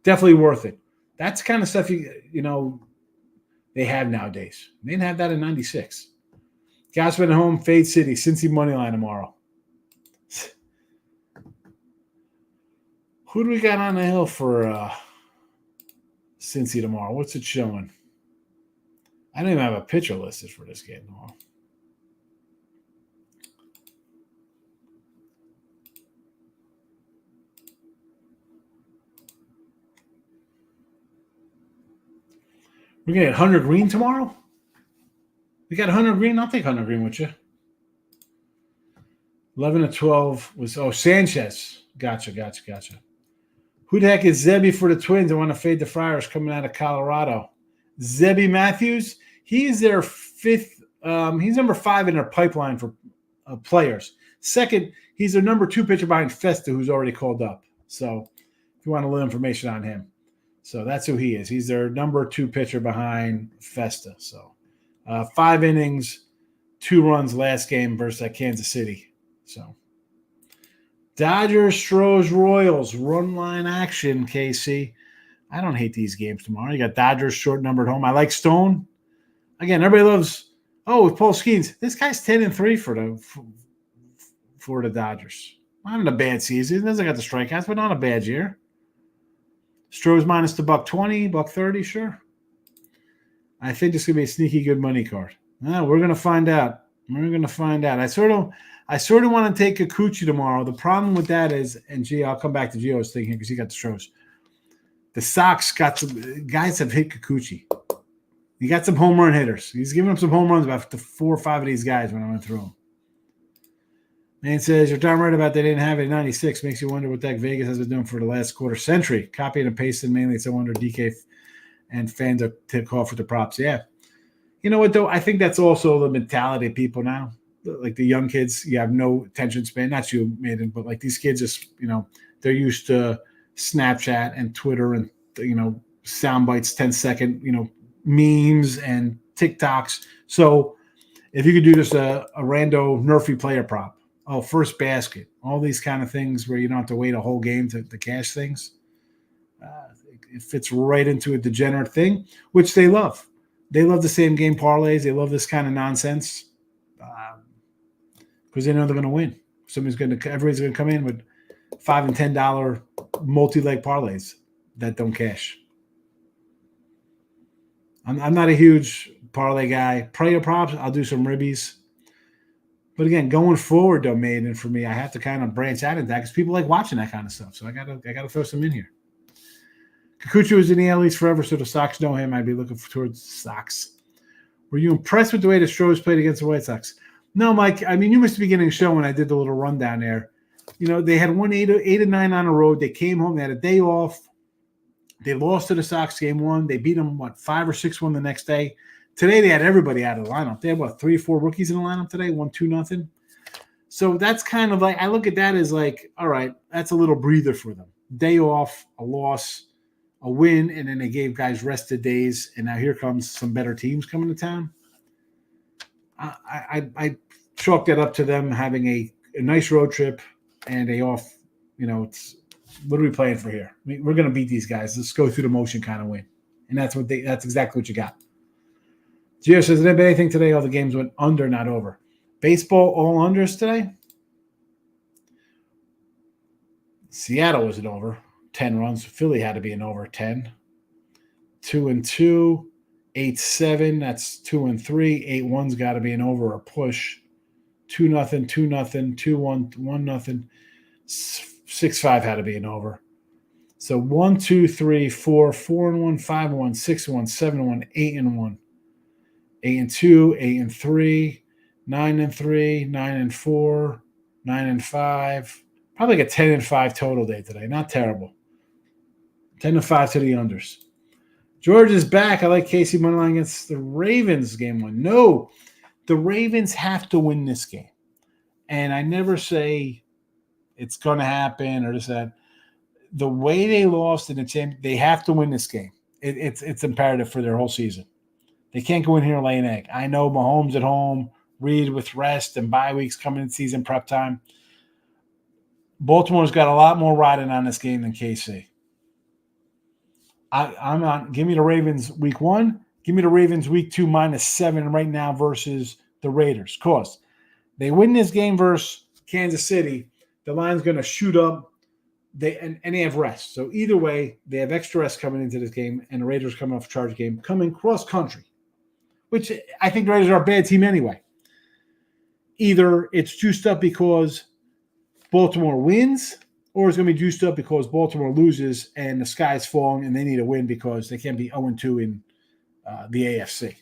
Speaker 2: Definitely worth it. That's the kind of stuff they have nowadays. They didn't have that in 96. Gausman at home, Fade City, Cincy money line tomorrow. Who do we got on the hill for Cincy tomorrow? What's it showing? I don't even have a pitcher listed for this game tomorrow. We're going to get Hunter Green tomorrow? We got Hunter Green? I'll take Hunter Green with you. 11 to 12 was Sanchez. Gotcha. Who the heck is Zebby for the Twins? I want to fade the Friars coming out of Colorado. Zebby Matthews, he is their 5th. He's number 5 in their pipeline for players. Second, he's their number 2 pitcher behind Festa, who's already called up. So if you want a little information on him. So that's who he is. He's their number 2 pitcher behind Festa. So 5 innings, 2 runs last game versus Kansas City. So Dodgers, Stros, Royals, run line action, KC. I don't hate these games tomorrow. You got Dodgers short numbered home. I like Stone. Again, everybody loves, with Paul Skeens. This guy's 10-3 for the Dodgers. Not in a bad season. He doesn't got the strikeouts, but not a bad year. Stros minus the $120, $130, sure. I think this could be a sneaky good money card. We're gonna find out. I sort of want to take Kikuchi tomorrow. The problem with that is, and I'll come back to Gio's thing here because he got the Stros. The Sox got some guys have hit Kikuchi. He got some home run hitters. He's giving up some home runs about 4 or 5 of these guys when I went through them. Man says, you're darn right about they didn't have it in 96. Makes you wonder what the heck Vegas has been doing for the last quarter century. Copying and pasting mainly. It's a wonder DK and fans are to call for the props. Yeah. You know what, though? I think that's also the mentality of people now. Like the young kids, you have no attention span. Not you, Maiden, but like these kids just, they're used to Snapchat and Twitter and, sound bites, 10-second, memes and TikToks. So if you could do just a rando Nerfy player prop, first basket, all these kind of things where you don't have to wait a whole game to cash things, it fits right into a degenerate thing, which they love. They love the same game parlays. They love this kind of nonsense because they know they're going to win. Everybody's going to come in with $5 and $10 multi-leg parlays that don't cash. I'm not a huge parlay guy. Prayer props, I'll do some ribbies. But again, going forward, though, Maiden, for me, I have to kind of branch out into that because people like watching that kind of stuff. So I gotta throw some in here. Kikuchi was in the East forever, so the Sox know him. I'd be looking towards the Sox. Were you impressed with the way the Stros played against the White Sox? No, Mike. I mean, you must be getting a show when I did the little rundown there. They had won 8 or 9 on the road. They came home. They had a day off. They lost to the Sox game 1. They beat them, 5 or 6-1 the next day. Today, they had everybody out of the lineup. They had, 3 or 4 rookies in the lineup today, 1-2-0. So that's kind of like, I look at that as like, all right, that's a little breather for them. Day off, a loss, a win, and then they gave guys rested days, and now here comes some better teams coming to town. I chalk that up to them having a nice road trip and a off, it's what are we playing for here? I mean, we're going to beat these guys. Let's go through the motion kind of win. And that's exactly what you got. Gio says, did anything today? All the games went under, not over. Baseball, all unders today? Seattle was an over, 10 runs. Philly had to be an over 10. 2-2, 8-7. That's 2-3. 8-1's got to be an over or push. 2-0, 2-0, 2-1, 1-0. 6-5 had to be an over. So 1, 2, 3, 4, 4-1, 5-1, 6-1, 7-1, 8-1, 8-2, 8-3, 9-3, 9-4, 9-5. Probably like a 10-5 total day today. Not terrible. 10-5 to the unders. George is back. I like KC moneyline against the Ravens game 1. No, the Ravens have to win this game. And I never say it's going to happen or this, that. the way they lost in the championship, they have to win this game. It's imperative for their whole season. They can't go in here and lay an egg. I know Mahomes at home, Reed with rest and bye weeks coming in season prep time. Baltimore's got a lot more riding on this game than KC. I'm on. Give me the Ravens week 1. Give me the Ravens week 2 -7 right now versus the Raiders. Of course, they win this game versus Kansas City, the line's going to shoot up. They have rest. So either way, they have extra rest coming into this game, and the Raiders coming off a charge game, coming cross country, which I think the Raiders are a bad team anyway. Either it's juiced up because Baltimore wins, or it's going to be juiced up because Baltimore loses and the sky's falling and they need a win because they can't be 0-2 in the AFC.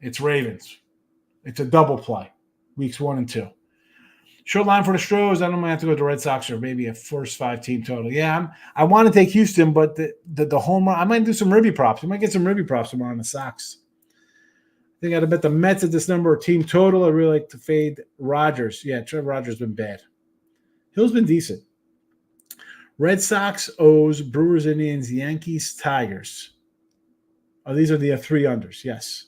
Speaker 2: It's Ravens. It's a double play, weeks 1 and 2. Short line for the Stros. I don't might have to go to the Red Sox or maybe a first 5-team total. Yeah, I want to take Houston, but the home run, I might do some Ribby props. I might get some Ribby props tomorrow on the Sox. I think I'd bet the Mets at this number or team total. I really like to fade Rodgers. Yeah, Trevor Rodgers has been bad. Hill's been decent. Red Sox, O's, Brewers, Indians, Yankees, Tigers. Oh, these are the 3 unders. Yes.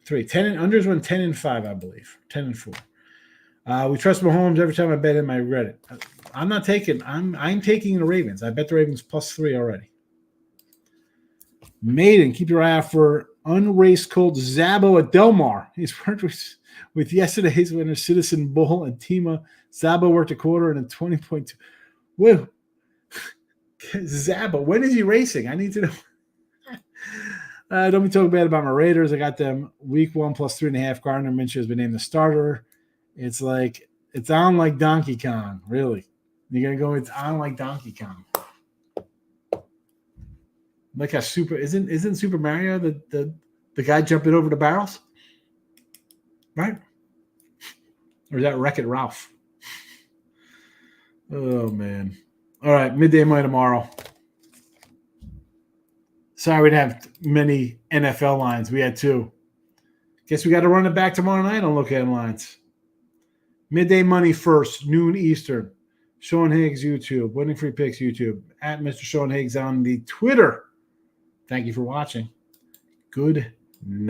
Speaker 2: 3. 10 and unders went 10 and 5, I believe. 10 and 4. We trust Mahomes. Every time I bet him, I regret it. I'm not taking. I'm taking the Ravens. I bet the Ravens +3 already. Maiden, keep your eye out for unraced colt Zabo at Del Mar. He's worked with yesterday's winner Citizen Bull and Tima. Zabo worked a quarter and a 20.2. Whoa, Zabo, when is he racing? I need to know. Don't be talking bad about my Raiders. I got them week 1 +3.5. Gardner Minshew has been named the starter. It's on like Donkey Kong, really. You're gonna go. It's on like Donkey Kong, like a super. Isn't Super Mario the guy jumping over the barrels, right? Or is that Wreck-It Ralph? Oh man! All right, midday money tomorrow. Sorry we didn't have many NFL lines. We had 2. Guess we got to run it back tomorrow night on Look Ahead Lines. Midday money first, noon Eastern. Sean Higgs YouTube, Winning Free Picks YouTube, at Mr. Sean Higgs on the Twitter. Thank you for watching. Good night.